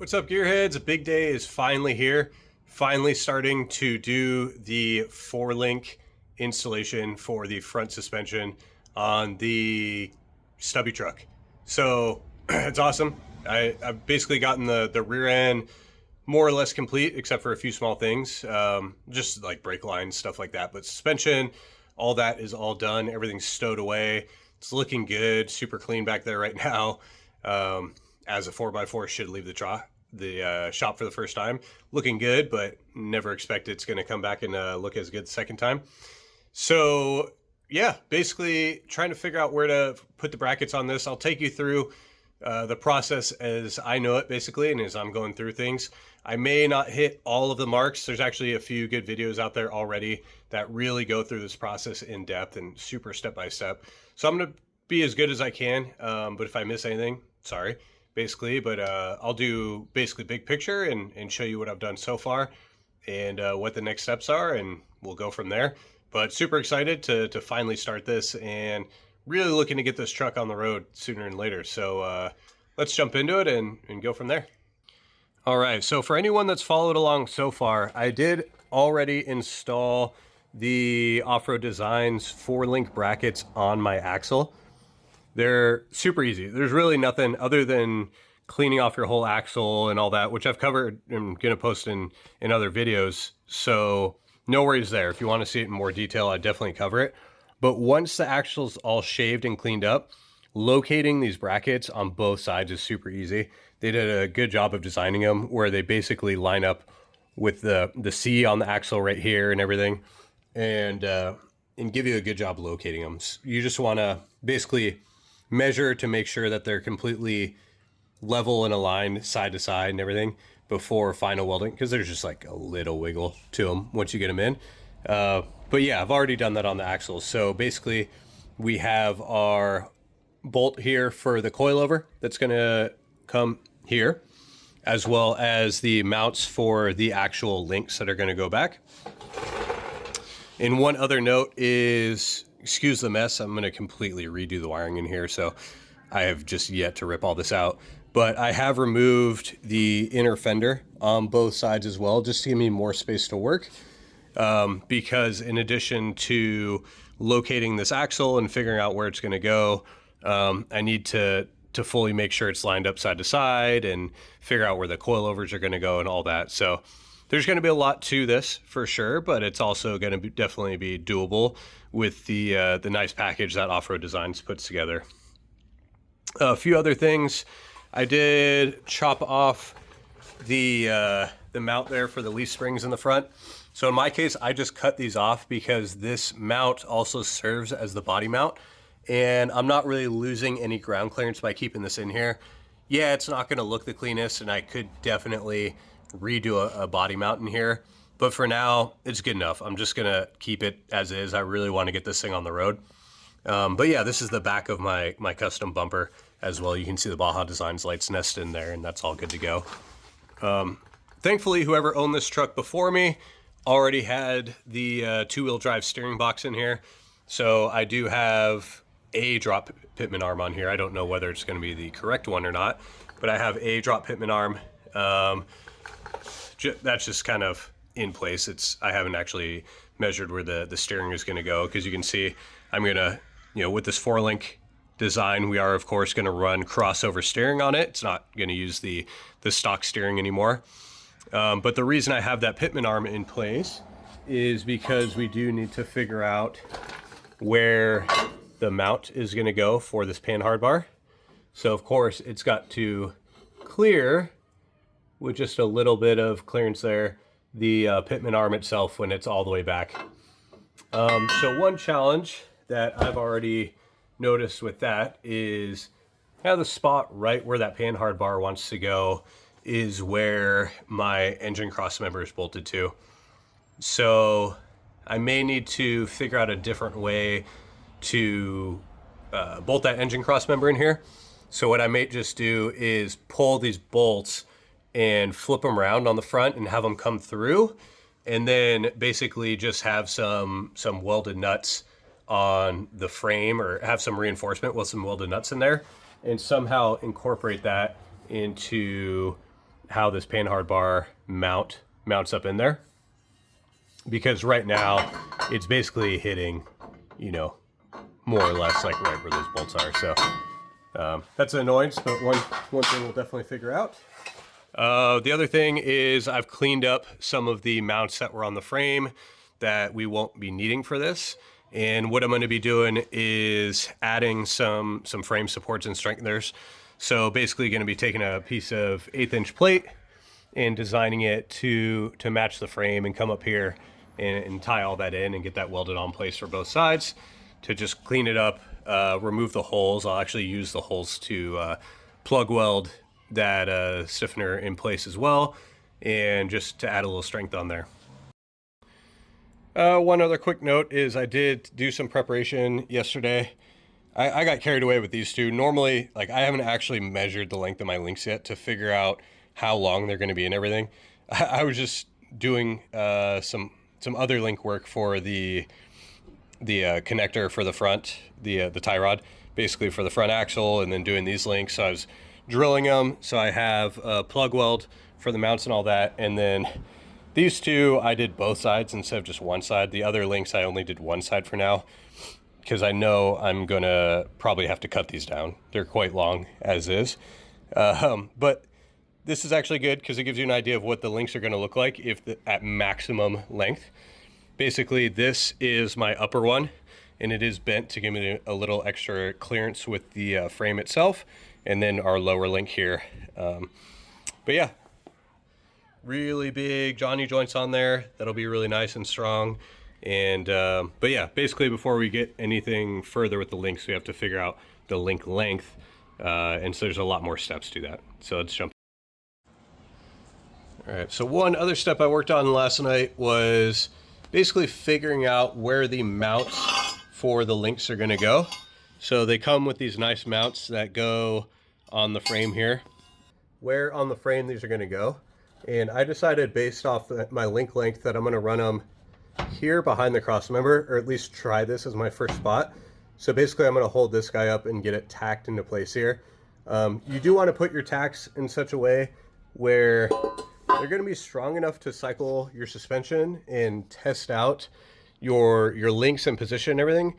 What's up, gearheads? A big day is finally here. Finally starting to do the 4-link installation for the front suspension on the stubby truck. So it's awesome. I've basically gotten the rear end more or less complete, except for a few small things, just like brake lines, stuff like that. But suspension, all that is all done. Everything's stowed away. It's looking good, super clean back there right now. As a 4x4 should leave the shop for the first time. Looking good, but never expect it's going to come back and look as good the second time. So yeah, basically trying to figure out where to put the brackets on this. I'll take you through the process as I know it, basically, and as I'm going through things. I may not hit all of the marks. There's actually a few good videos out there already that really go through this process in depth and super step-by-step. So I'm going to be as good as I can, but if I miss anything, sorry, basically. But I'll do basically big picture and show you what I've done so far and what the next steps are, and we'll go from there. But super excited to finally start this and really looking to get this truck on the road sooner than later. So let's jump into it and go from there. All right, so for anyone that's followed along so far, I did already install the Offroad Designs 4-link brackets on my axle. They're super easy. There's really nothing other than cleaning off your whole axle and all that, which I've covered and going to post in other videos. So no worries there. If you want to see it in more detail, I definitely cover it. But once the axle's all shaved and cleaned up, locating these brackets on both sides is super easy. They did a good job of designing them where they basically line up with the C on the axle right here and everything, and give you a good job locating them. You just want to basically measure to make sure that they're completely level and aligned side to side and everything before final welding, because there's just like a little wiggle to them once you get them in. But yeah, I've already done that on the axles. So basically we have our bolt here for the coilover that's going to come here, as well as the mounts for the actual links that are going to go back. And one other note is, excuse the mess, I'm going to completely redo the wiring in here, so I have just yet to rip all this out. But I have removed the inner fender on both sides as well, just to give me more space to work. Because in addition to locating this axle and figuring out where it's going to go, I need to fully make sure it's lined up side to side and figure out where the coilovers are going to go and all that. So there's going to be a lot to this for sure, but it's also going to definitely be doable with the nice package that Offroad Designs puts together. A few other things. I did chop off the mount there for the leaf springs in the front. So in my case, I just cut these off because this mount also serves as the body mount, and I'm not really losing any ground clearance by keeping this in here. Yeah, it's not going to look the cleanest, and I could definitely redo a body mount in here, but for now it's good enough. I'm just going to keep it as is. I really want to get this thing on the road. But yeah, this is the back of my custom bumper as well. You can see the Baja Designs lights nested in there, and that's all good to go. Thankfully, whoever owned this truck before me already had the two-wheel drive steering box in here. So I do have a drop pitman arm on here. I don't know whether it's going to be the correct one or not, but I have a drop pitman arm. That's just kind of in place. I haven't actually measured where the steering is going to go, because you can see I'm going to, with this 4-link design, we are of course going to run crossover steering on it. It's not going to use the stock steering anymore. But the reason I have that pitman arm in place is because we do need to figure out where the mount is going to go for this panhard bar. So of course it's got to clear with just a little bit of clearance there, the pitman arm itself when it's all the way back. So one challenge that I've already noticed with that is the spot right where that panhard bar wants to go is where my engine cross member is bolted to. So I may need to figure out a different way to bolt that engine cross member in here. So what I may just do is pull these bolts and flip them around on the front and have them come through, and then basically just have some welded nuts on the frame, or have some reinforcement with some welded nuts in there, and somehow incorporate that into how this panhard bar mounts up in there, because right now it's basically hitting, you know, more or less like right where those bolts are. So that's an annoyance, but one thing we'll definitely figure out. The other thing is I've cleaned up some of the mounts that were on the frame that we won't be needing for this. And what I'm going to be doing is adding some frame supports and strengtheners. So basically going to be taking a piece of 1/8 inch plate and designing it to match the frame and come up here and tie all that in and get that welded on place for both sides to just clean it up, remove the holes. I'll actually use the holes to plug weld that stiffener in place as well, and just to add a little strength on there. One other quick note is I did do some preparation yesterday. I got carried away with these two. Normally, like, I haven't actually measured the length of my links yet to figure out how long they're going to be and everything. I was just doing some other link work for the connector for the front, the tie rod, basically for the front axle, and then doing these links. So I was drilling them. So I have a plug weld for the mounts and all that, and then these two I did both sides instead of just one side. The other links I only did one side for now, because I know I'm gonna probably have to cut these down. They're quite long as is, but this is actually good because it gives you an idea of what the links are going to look like at maximum length. Basically, this is my upper one, and it is bent to give me a little extra clearance with the frame itself, and then our lower link here. But yeah, really big Johnny joints on there. That'll be really nice and strong. And but yeah, basically before we get anything further with the links, we have to figure out the link length, and so there's a lot more steps to that. So let's jump. All right, so one other step I worked on last night was basically figuring out where the mounts for the links are going to go. So they come with these nice mounts that go on the frame here. Where on the frame these are going to go, and I decided based off my link length that I'm going to run them here behind the cross member, or at least try this as my first spot. So basically I'm going to hold this guy up and get it tacked into place here. You do want to put your tacks in such a way where they're going to be strong enough to cycle your suspension and test out your links and position and everything,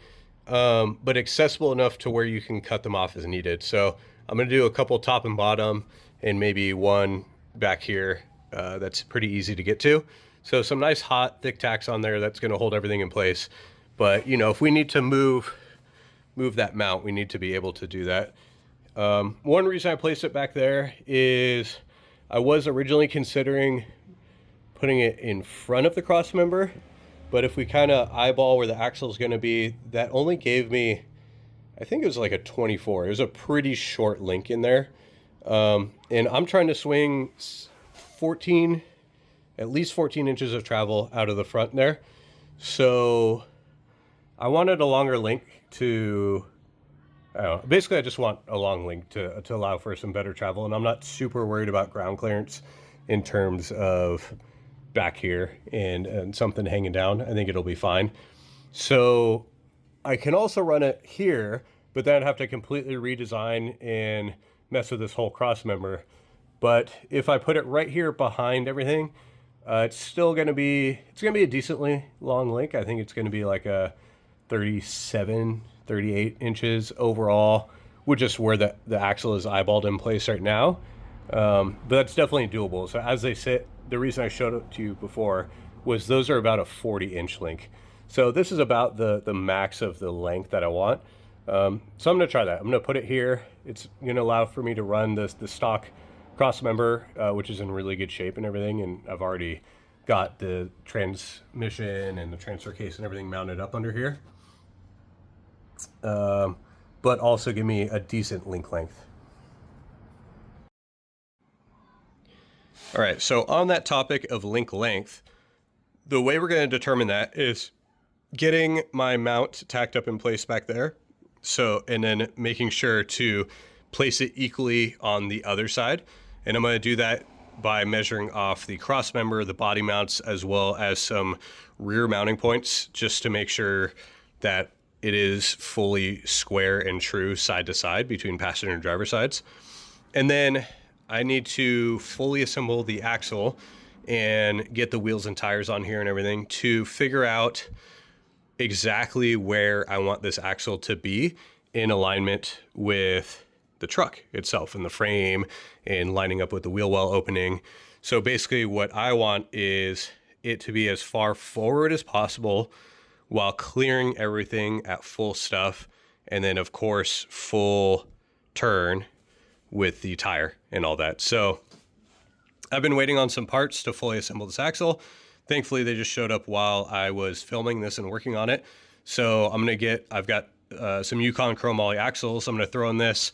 but accessible enough to where you can cut them off as needed. So I'm going to do a couple top and bottom, and maybe one back here that's pretty easy to get to. So some nice hot thick tacks on there that's going to hold everything in place. But you know, if we need to move that mount, we need to be able to do that. One reason I placed it back there is I was originally considering putting it in front of the cross member, but if we kind of eyeball where the axle is going to be, that only gave me, I think it was like a 24. It was a pretty short link in there. And I'm trying to swing at least 14 inches of travel out of the front there. So I wanted a longer link to, I don't know, basically I just want a long link to allow for some better travel. And I'm not super worried about ground clearance in terms of back here and something hanging down. I think it'll be fine. So I can also run it here, but then I'd have to completely redesign and mess with this whole cross member. But if I put it right here behind everything, it's still going to be, a decently long link. I think it's going to be like a 37, 38 inches overall, which is where the axle is eyeballed in place right now. But that's definitely doable. So as they sit, the reason I showed it to you before was those are about a 40-inch link. So this is about the max of the length that I want. So I'm going to try that. I'm going to put it here. It's going to allow for me to run the stock cross member, which is in really good shape and everything. And I've already got the transmission and the transfer case and everything mounted up under here. But also give me a decent link length. All right, so on that topic of link length, the way we're going to determine that is getting my mount tacked up in place back there. So, and then making sure to place it equally on the other side. And I'm going to do that by measuring off the cross member, the body mounts, as well as some rear mounting points, just to make sure that it is fully square and true side to side between passenger and driver sides. And then I need to fully assemble the axle and get the wheels and tires on here and everything to figure out exactly where I want this axle to be in alignment with the truck itself and the frame and lining up with the wheel well opening. So basically what I want is it to be as far forward as possible while clearing everything at full stuff. And then of course, full turn with the tire and all that. So I've been waiting on some parts to fully assemble this axle. Thankfully, they just showed up while I was filming this and working on it. So I've got some Yukon chromoly axles. I'm gonna throw in this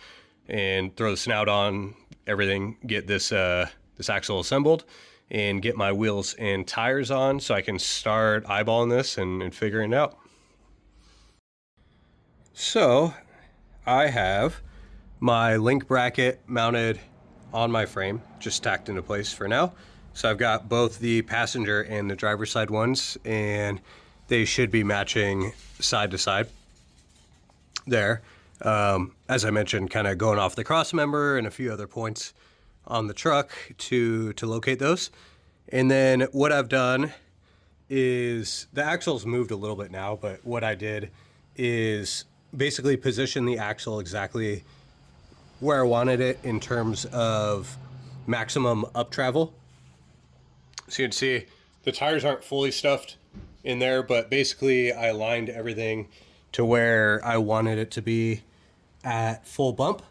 and throw the snout on, everything, get this axle assembled and get my wheels and tires on so I can start eyeballing this and figuring it out. So I have my link bracket mounted on my frame, just tacked into place for now. So I've got both the passenger and the driver's side ones, and they should be matching side to side there. As I mentioned, kind of going off the cross member and a few other points on the truck to locate those. And then what I've done is the axle's moved a little bit now, but what I did is basically position the axle exactly where I wanted it in terms of maximum up travel. So you can see the tires aren't fully stuffed in there, but basically I aligned everything to where I wanted it to be at full bump,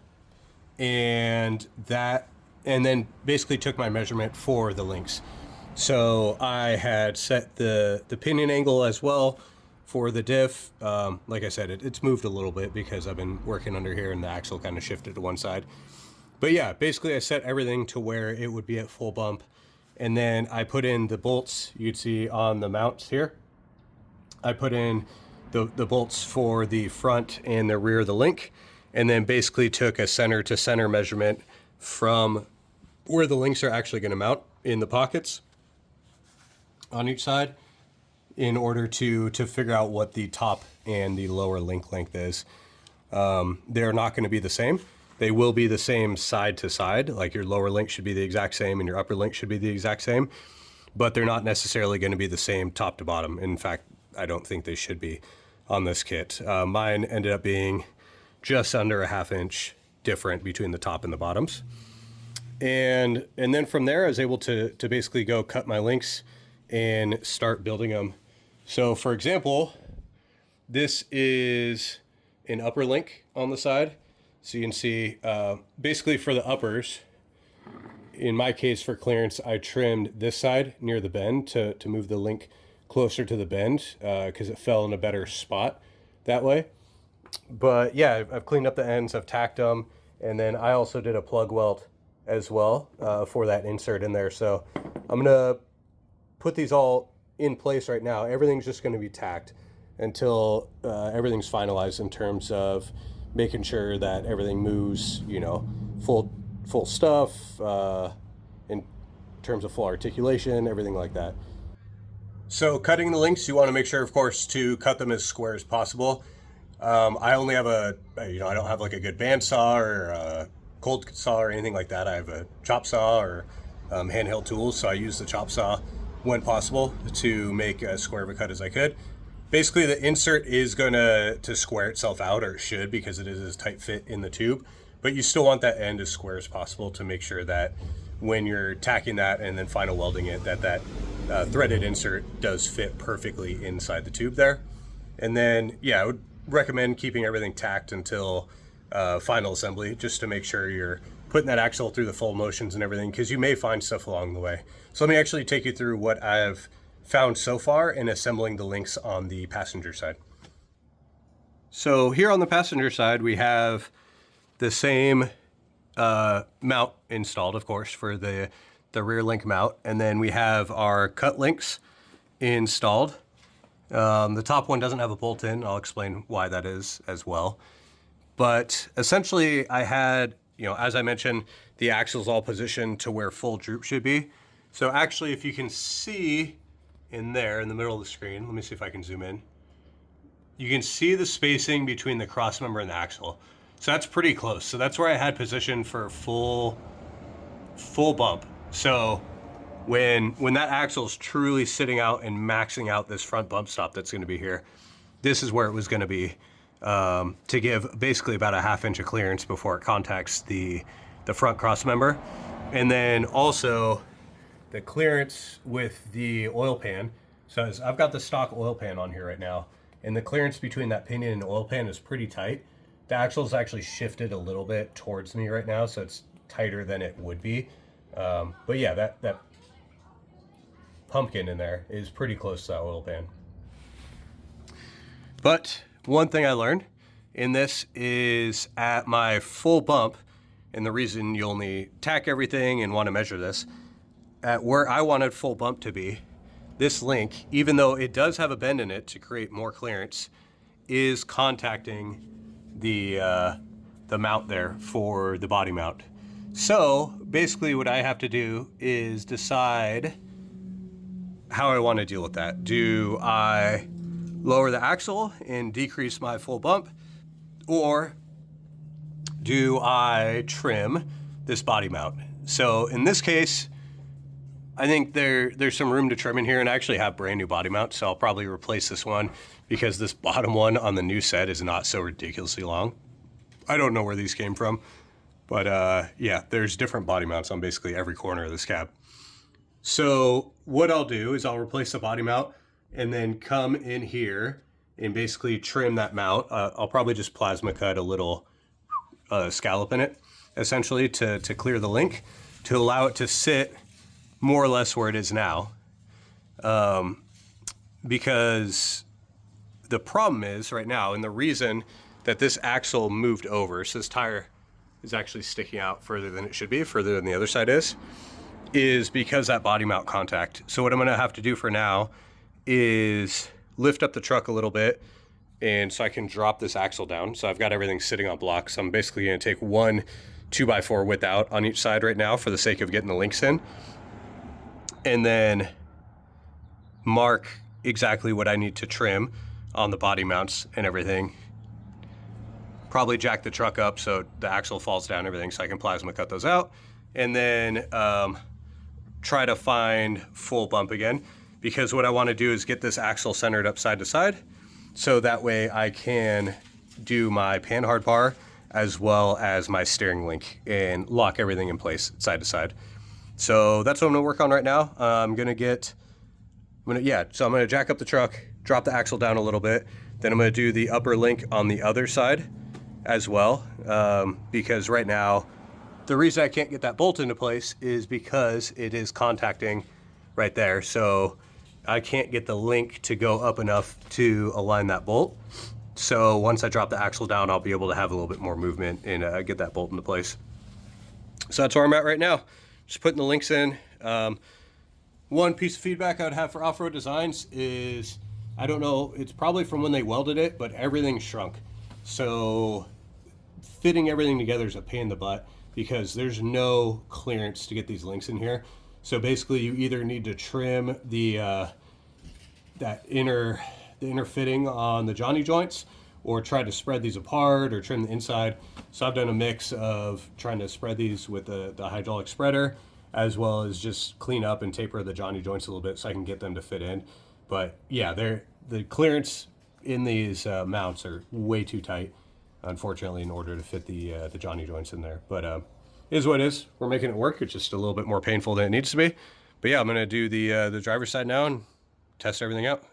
and then basically took my measurement for the links. So I had set the pinion angle as well for the diff. Like I said, it's moved a little bit because I've been working under here and the axle kind of shifted to one side. But yeah, basically I set everything to where it would be at full bump. And then I put in the bolts you'd see on the mounts here. I put in the bolts for the front and the rear of the link, and then basically took a center to center measurement from where the links are actually going to mount in the pockets on each side in order to figure out what the top and the lower link length is. They're not going to be the same. They will be the same side to side, like your lower link should be the exact same and your upper link should be the exact same, but they're not necessarily going to be the same top to bottom. In fact, I don't think they should be on this kit. Mine ended up being just under a ½ inch different between the top and the bottoms. And then from there, I was able to basically go cut my links and start building them. So for example, this is an upper link on the side. So you can see, basically for the uppers, in my case for clearance, I trimmed this side near the bend to move the link closer to the bend because it fell in a better spot that way. But yeah, I've cleaned up the ends, I've tacked them, and then I also did a plug weld as well for that insert in there. So I'm gonna put these all in place right now. Everything's just gonna be tacked until everything's finalized in terms of making sure that everything moves, you know, full stuff, in terms of full articulation, everything like that. So cutting the links, you want to make sure, of course, to cut them as square as possible. I only have I don't have like a good bandsaw or a cold saw or anything like that. I have a chop saw or handheld tools, so I use the chop saw when possible to make as square of a cut as I could. Basically, the insert is going to square itself out, or it should, because it is a tight fit in the tube. But you still want that end as square as possible to make sure that when you're tacking that and then final welding it, that threaded insert does fit perfectly inside the tube there. And then, yeah, I would recommend keeping everything tacked until final assembly, just to make sure you're putting that axle through the full motions and everything, because you may find stuff along the way. So let me actually take you through what I've found so far in assembling the links on the passenger side. So here on the passenger side, we have the same mount installed, of course, for the rear link mount. And then we have our cut links installed. The top one doesn't have a bolt in. I'll explain why that is as well. But essentially I had, as I mentioned, the axle's all positioned to where full droop should be. So actually, if you can see in there in the middle of the screen, let me see if I can zoom in. You can see the spacing between the cross member and the axle. So that's pretty close. So that's where I had positioned for full full bump. So when that axle's truly sitting out and maxing out this front bump stop that's going to be here, this is where it was going to be, to give basically about a 1/2 inch of clearance before it contacts the front cross member. And then also the clearance with the oil pan. So I've got the stock oil pan on here right now, and the clearance between that pinion and oil pan is pretty tight. The axle's actually shifted a little bit towards me right now, so it's tighter than it would be. But yeah, that pumpkin in there is pretty close to that oil pan. But one thing I learned in this is at my full bump, and the reason you only tack everything and want to measure this, at where I wanted full bump to be, this link, even though it does have a bend in it to create more clearance, is contacting the mount there for the body mount. So basically what I have to do is decide how I want to deal with that. Do I lower the axle and decrease my full bump, or do I trim this body mount? So in this case, I think there's some room to trim in here, and I actually have brand new body mounts, so I'll probably replace this one because this bottom one on the new set is not so ridiculously long. I don't know where these came from, but yeah, there's different body mounts on basically every corner of this cab. So what I'll do is I'll replace the body mount and then come in here and basically trim that mount. I'll probably just plasma cut a little scallop in it, essentially to clear the link, to allow it to sit more or less where it is now. Because the problem is right now, and the reason that this axle moved over, so this tire is actually sticking out further than it should be, further than the other side is because that body mount contact. So what I'm gonna have to do for now is lift up the truck a little bit, and so I can drop this axle down. So I've got everything sitting on blocks. So I'm basically gonna take one 2x4 width out on each side right now for the sake of getting the links in, and then mark exactly what I need to trim on the body mounts and everything. Probably jack the truck up so the axle falls down and everything, so I can plasma cut those out, and then try to find full bump again, because what I want to do is get this axle centered up side to side, so that way I can do my pan hard bar as well as my steering link and lock everything in place side to side. So that's what I'm gonna work on right now. I'm gonna jack up the truck, drop the axle down a little bit, then I'm gonna do the upper link on the other side as well, because right now, the reason I can't get that bolt into place is because it is contacting right there. So I can't get the link to go up enough to align that bolt. So once I drop the axle down, I'll be able to have a little bit more movement and get that bolt into place. So that's where I'm at right now. Just putting the links in. One piece of feedback I would have for off-road designs is, I don't know, it's probably from when they welded it, but everything shrunk. So fitting everything together is a pain in the butt because there's no clearance to get these links in here. So basically you either need to trim the inner fitting on the Johnny joints, or try to spread these apart, or trim the inside. So I've done a mix of trying to spread these with the hydraulic spreader, as well as just clean up and taper the Johnny joints a little bit so I can get them to fit in. But yeah, the clearance in these mounts are way too tight, unfortunately, in order to fit the Johnny joints in there. But it is what it is. We're making it work. It's just a little bit more painful than it needs to be. But yeah, I'm gonna do the driver's side now and test everything out.